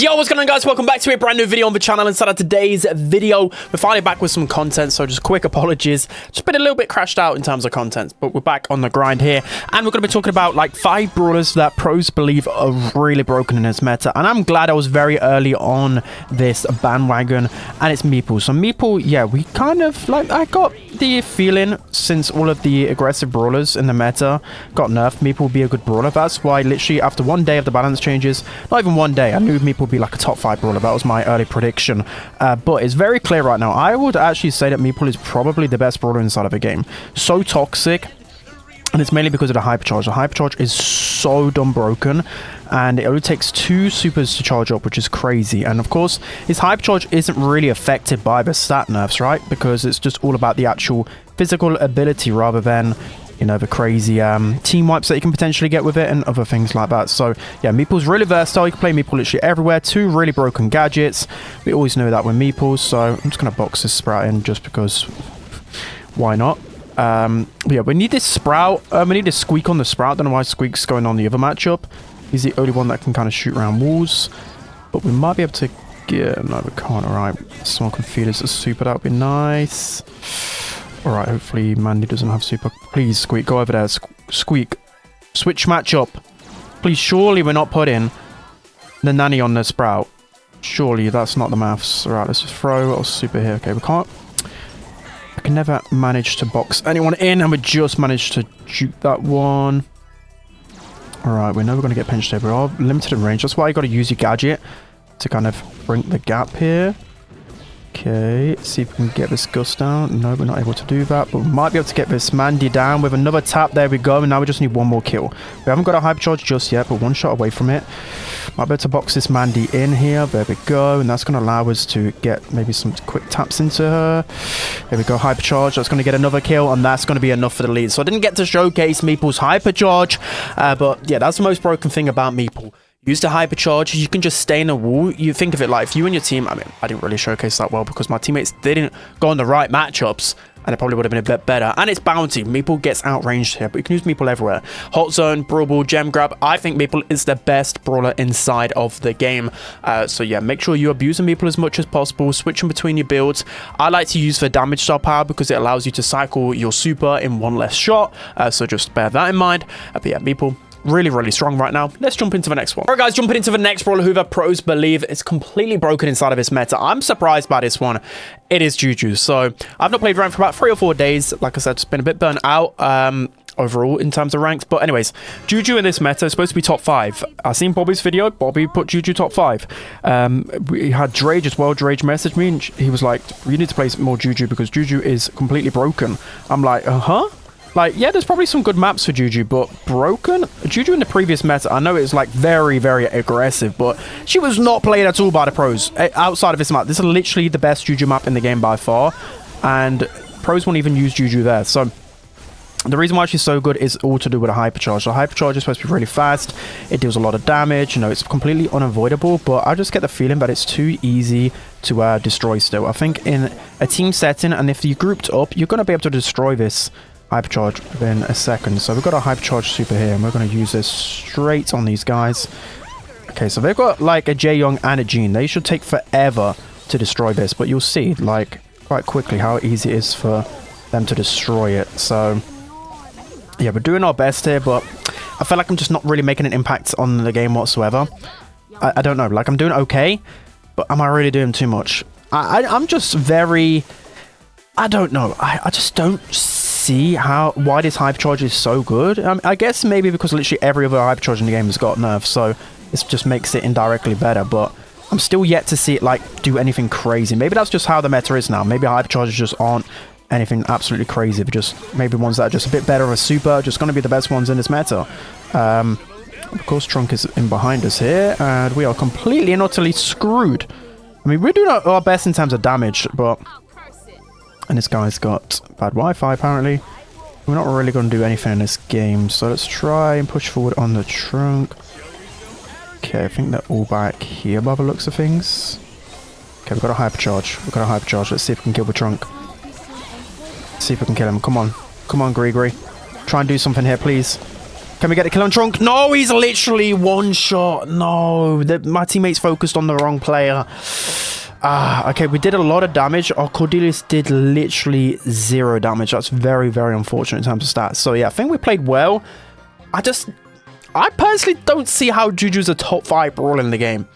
Yo, what's going on, guys? Welcome back to a brand new video on the channel. Inside of today's video, we're finally back with some content, so just quick apologies. Just been a little bit crashed out in terms of content, but we're back on the grind here, and we're going to be talking about like 5 brawlers that pros believe are really broken in this meta. And I'm glad I was very early on this bandwagon, and it's Meeple. So Meeple, yeah, we kind of like, I got the feeling since all of the aggressive brawlers in the meta got nerfed, Meeple will be a good brawler. That's why literally after one day of the balance changes, not even one day, I knew Meeple would be like a top 5 brawler. That was my early prediction. But it's very clear right now. I would actually say that Meeple is probably the best brawler inside of the game. So toxic. And it's mainly because of the hypercharge. The hypercharge is so dumb broken, and it only takes 2 supers to charge up, which is crazy. And of course, his hypercharge isn't really affected by the stat nerfs, right? Because it's just all about the actual physical ability rather than, you know, the crazy team wipes that you can potentially get with it and other things like that. So yeah, Meeple's really versatile. You can play Meeple literally everywhere. 2 really broken gadgets. We always know that with Meeple, so I'm just gonna box this Sprout in just because why not? But yeah, we need this Sprout. We need this Squeak on the Sprout. Don't know why Squeak's going on the other matchup. He's the only one that can kind of shoot around walls, but we might be able to get, no, we can't. All right, Smoke and Feeders are super. That would be nice. All right, hopefully Mandy doesn't have super. Please, Squeak, go over there. Squeak, switch matchup. Please, surely we're not putting the nanny on the Sprout. Surely that's not the maths. All right, let's just throw a little super here. Okay, we can't. I can never manage to box anyone in, and we just managed to shoot that one. All right, we're never going to get pinched here. We are limited in range. That's why you got to use your gadget to kind of break the gap here. Okay, see if we can get this Gus down. No, we're not able to do that, but we might be able to get this Mandy down with another tap. There we go, and now we just need one more kill. We haven't got a hypercharge just yet, but one shot away from it. Might be able to box this Mandy in here. There we go, and that's going to allow us to get maybe some quick taps into her. There we go, hypercharge. That's going to get another kill, and that's going to be enough for the lead. So I didn't get to showcase Meeple's hypercharge, but yeah, that's the most broken thing about Meeple. Use the hypercharge, you can just stay in a wall. You think of it like if you and your team, I mean, I didn't really showcase that well because my teammates didn't go on the right matchups, and it probably would have been a bit better. And it's bounty. Meeple gets outranged here, but you can use Meeple everywhere. Hot zone, Brawl Ball, Gem Grab. I think Meeple is the best brawler inside of the game. So yeah, make sure you abuse Meeple as much as possible. Switching between your builds. I like to use the damage star power because it allows you to cycle your super in one less shot. So just bear that in mind. But yeah, Meeple, really strong right now. Let's jump into the next one. All right, guys, jumping into the next brawler who the pros believe is completely broken inside of this meta. I'm surprised by this one. It is Juju. So I've not played rank for about 3 or 4 days. Like I said, it's been a bit burnt out overall in terms of ranks. But anyways, Juju in this meta is supposed to be top 5. I seen Bobby's video. Bobby put Juju top 5. We had Drage as well. Drage messaged me and he was like, you need to play more Juju because Juju is completely broken. I'm like, like, yeah, there's probably some good maps for Juju, but broken? Juju in the previous meta, I know it was like very aggressive, but she was not played at all by the pros outside of this map. This is literally the best Juju map in the game by far, and pros won't even use Juju there. So the reason why she's so good is all to do with a hypercharge. The hypercharge is supposed to be really fast. It deals a lot of damage. You know, it's completely unavoidable, but I just get the feeling that it's too easy to destroy still. I think in a team setting, and if you grouped up, you're going to be able to destroy this hypercharge within a second. So we've got a hypercharge super here, and we're going to use this straight on these guys. Okay, so they've got like a Jae Young and a Jean. They should take forever to destroy this, but you'll see like quite quickly how easy it is for them to destroy it. So yeah, we're doing our best here, but I feel like I'm just not really making an impact on the game whatsoever. I don't know, like I'm doing okay, but am I really doing too much? I'm just very, I don't know, I just don't see why this hypercharge is so good. I guess maybe because literally every other hypercharge in the game has got nerfs, so this just makes it indirectly better, but I'm still yet to see it like do anything crazy. Maybe that's just how the meta is now. Maybe hypercharges just aren't anything absolutely crazy, but just maybe ones that are just a bit better of a super, just going to be the best ones in this meta. Of course, Trunk is in behind us here, and we are completely and utterly screwed. I mean, we're doing our best in terms of damage, but and this guy's got bad Wi-Fi apparently. We're not really going to do anything in this game, so let's try and push forward on the Trunk. Okay, I think they're all back here by the looks of things. Okay, we've got a hypercharge. Let's see if we can kill the Trunk. Let's see if we can kill him. Come on, Gree. Try and do something here, please. Can we get the kill on Trunk? No, he's literally one shot. No, my teammates focused on the wrong player. Okay, we did a lot of damage. Our Cordelius did literally 0 damage. That's very, very unfortunate in terms of stats. So yeah, I think we played well. I personally don't see how Juju's a top 5 brawler in the game.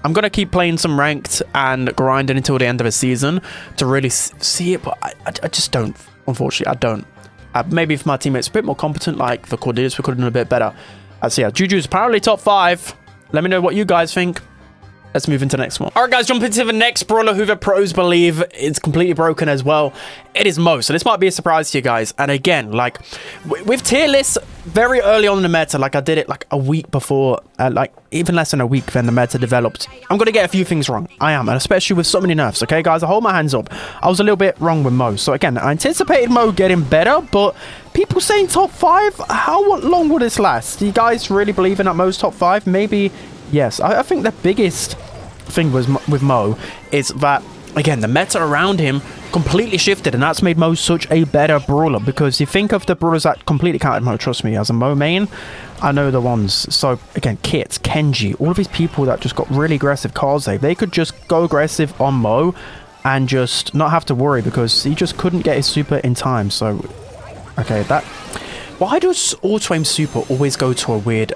I'm going to keep playing some ranked and grinding until the end of the season to really see it, but I just don't. Unfortunately, I don't. Maybe if my teammates are a bit more competent, like the Cordelius, we could have done a bit better. So yeah, Juju's apparently top 5. Let me know what you guys think. Let's move into the next one. All right, guys, jump into the next brawler who the pros believe is completely broken as well. It is Mo. So this might be a surprise to you guys. And again, like with tier lists very early on in the meta, like I did it like a week before, like even less than a week when the meta developed. I'm going to get a few things wrong. I am, and especially with so many nerfs. Okay, guys, I hold my hands up. I was a little bit wrong with Mo. So again, I anticipated Mo getting better, but people saying top 5, how long will this last? Do you guys really believe in that Mo's top 5? Maybe. Yes, I think the biggest thing with Mo is that, again, the meta around him completely shifted, and that's made Mo such a better brawler. Because you think of the brawlers that completely counted Mo, trust me, as a Mo main, I know the ones. So again, Kit, Kenji, all of these people that just got really aggressive card save, they could just go aggressive on Mo and just not have to worry because he just couldn't get his super in time. So okay, that... Why does auto-aim super always go to a weird...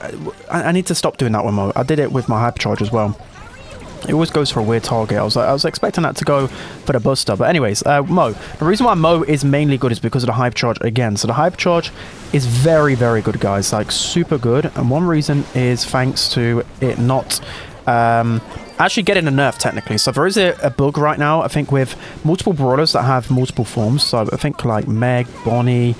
I need to stop doing that with Mo. I did it with my hypercharge as well. It always goes for a weird target. I was expecting that to go for the buster. But anyways, Mo. The reason why Mo is mainly good is because of the hypercharge again. So the hypercharge is very, very good, guys. Like, super good. And one reason is thanks to it not... actually getting a nerf technically. So there is a bug right now, I think, with multiple brawlers that have multiple forms. So I think like Meg, Bonnie,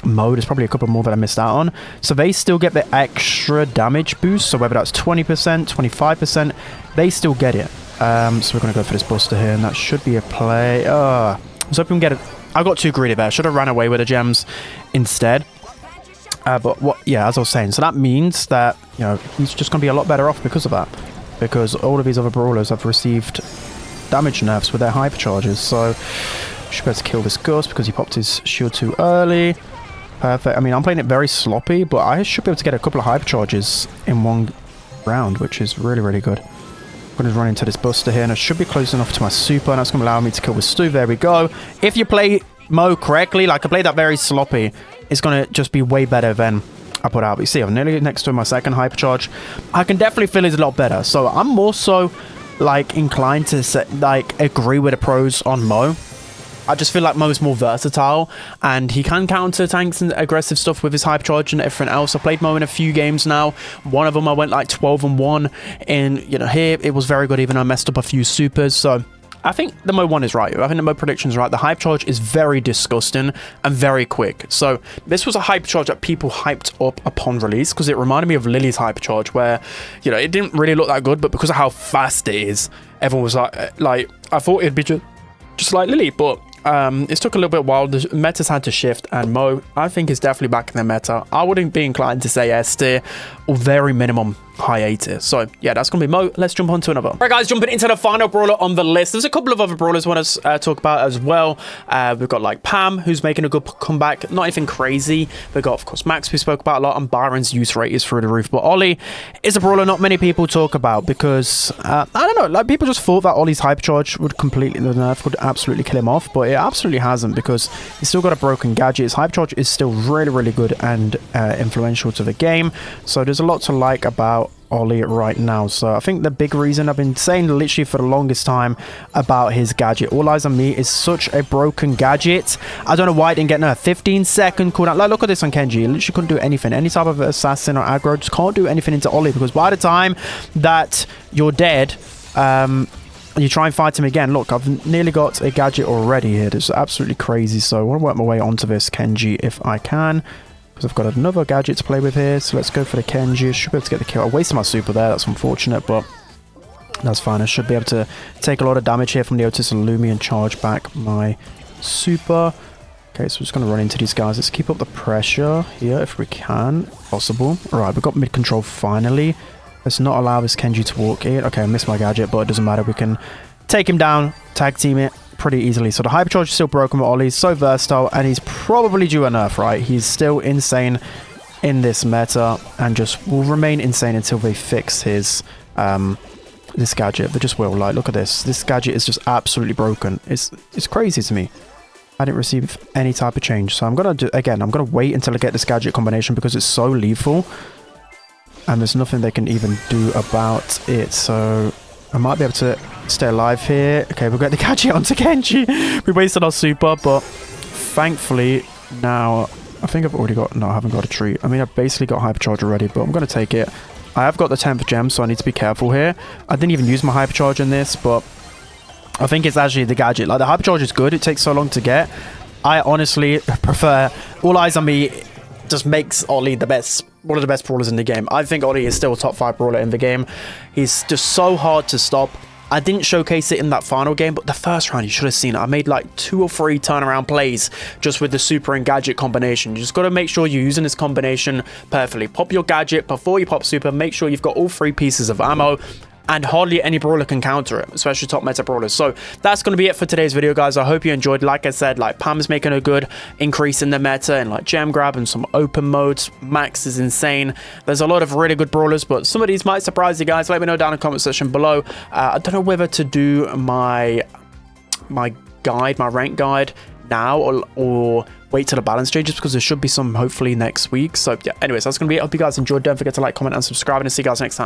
Mo, there's probably a couple more that I missed out on. So they still get the extra damage boost. So whether that's 20%, 25%, they still get it. So we're going to go for this buster here, and that should be a play. I was hoping we get it. I got too greedy there. I should have ran away with the gems instead. But what? Yeah, as I was saying, so that means that, you know, he's just going to be a lot better off because of that. Because all of these other brawlers have received damage nerfs with their hypercharges. So we should be able to kill this Gus because he popped his shield too early. Perfect. I mean, I'm playing it very sloppy, but I should be able to get a couple of hypercharges in one round, which is really, really good. I'm going to run into this buster here, and I should be close enough to my super, and that's going to allow me to kill with Stu. There we go. If you play Mo correctly, like I played that very sloppy, it's going to just be way better than I put out. But you see, I'm nearly next to my second hypercharge. I can definitely feel it's a lot better. So I'm more so like inclined to agree with the pros on Mo. I just feel like Mo's more versatile, and he can counter tanks and aggressive stuff with his hypercharge and everything else. I played Mo in a few games now. One of them I went like 12-1, and you know, here it was very good, even though I messed up a few supers. So I think the Mo one is right. I think the Mo prediction is right. The hypercharge is very disgusting and very quick. So this was a hypercharge that people hyped up upon release because it reminded me of Lily's hypercharge, where, you know, it didn't really look that good, but because of how fast it is, everyone was like I thought it'd be just like Lily, but it took a little bit while. The metas had to shift, and Mo, I think, is definitely back in the meta. I wouldn't be inclined to say S tier, or very minimum high A tier. So yeah, that's gonna be Mo. Let's jump on to another. All right, guys, jumping into the final brawler on the list. There's a couple of other brawlers I want to talk about as well. We've got like Pam, who's making a good comeback. Not anything crazy. We've got, of course, Max, we spoke about a lot, and Byron's use rate is through the roof. But Ollie is a brawler not many people talk about because I don't know, like people just thought that Ollie's hypercharge would completely, the nerf would absolutely kill him off, but it absolutely hasn't, because he's still got a broken gadget. His hypercharge is still really, really good and influential to the game. So there's a lot to like about Ollie right now. So I think the big reason I've been saying literally for the longest time about his gadget, All Eyes on Me, is such a broken gadget. I don't know why it didn't get nerfed. 15-second cooldown. Like, look at this on Kenji. He literally couldn't do anything. Any type of assassin or aggro just can't do anything into Ollie, because by the time that you're dead, you try and fight him again. Look, I've nearly got a gadget already here. It's absolutely crazy. So I want to work my way onto this Kenji if I can, because I've got another gadget to play with here. So let's go for the Kenji. Should be able to get the kill. I wasted my super there. That's unfortunate, but that's fine. I should be able to take a lot of damage here from the Otis and Lumi and charge back my super. Okay, so we're just going to run into these guys. Let's keep up the pressure here if we can. Possible. All right, we've got mid control finally. Let's not allow this Kenji to walk in. Okay, I missed my gadget, but it doesn't matter. We can take him down, tag team it pretty easily. So the hypercharge is still broken, but Ollie's so versatile, and he's probably due a nerf, right? He's still insane in this meta and just will remain insane until they fix his this gadget. They just will. Like, look at this. This gadget is just absolutely broken. It's crazy to me. I didn't receive any type of change. So I'm going to do, again, I'm going to wait until I get this gadget combination because it's so lethal. And there's nothing they can even do about it. So I might be able to stay alive here. Okay, we'll get the gadget onto Genji. We wasted our super, but thankfully now, I think I've already got, no, I haven't got a treat. I mean, I've basically got hypercharge already, but I'm going to take it. I have got the 10th gem, so I need to be careful here. I didn't even use my hypercharge in this, but I think it's actually the gadget. Like, the hypercharge is good. It takes so long to get. I honestly prefer All Eyes on Me. Just makes Ollie the best, one of the best brawlers in the game. I think Ollie is still a top 5 brawler in the game. He's just so hard to stop. I didn't showcase it in that final game, but the first round, you should have seen it. I made like 2 or 3 turnaround plays just with the super and gadget combination. You just got to make sure you're using this combination perfectly. Pop your gadget before you pop super. Make sure you've got all 3 pieces of ammo. And hardly any brawler can counter it, especially top meta brawlers. So that's going to be it for today's video, guys. I hope you enjoyed. Like I said, like, Pam's making a good increase in the meta and like gem grab and some open modes. Max is insane. There's a lot of really good brawlers, but some of these might surprise you guys. Let me know down in the comment section below. I don't know whether to do my rank guide now or wait till the balance changes, because there should be some hopefully next week. So yeah, anyways, that's going to be it. I hope you guys enjoyed. Don't forget to like, comment, and subscribe, and I'll see you guys next time.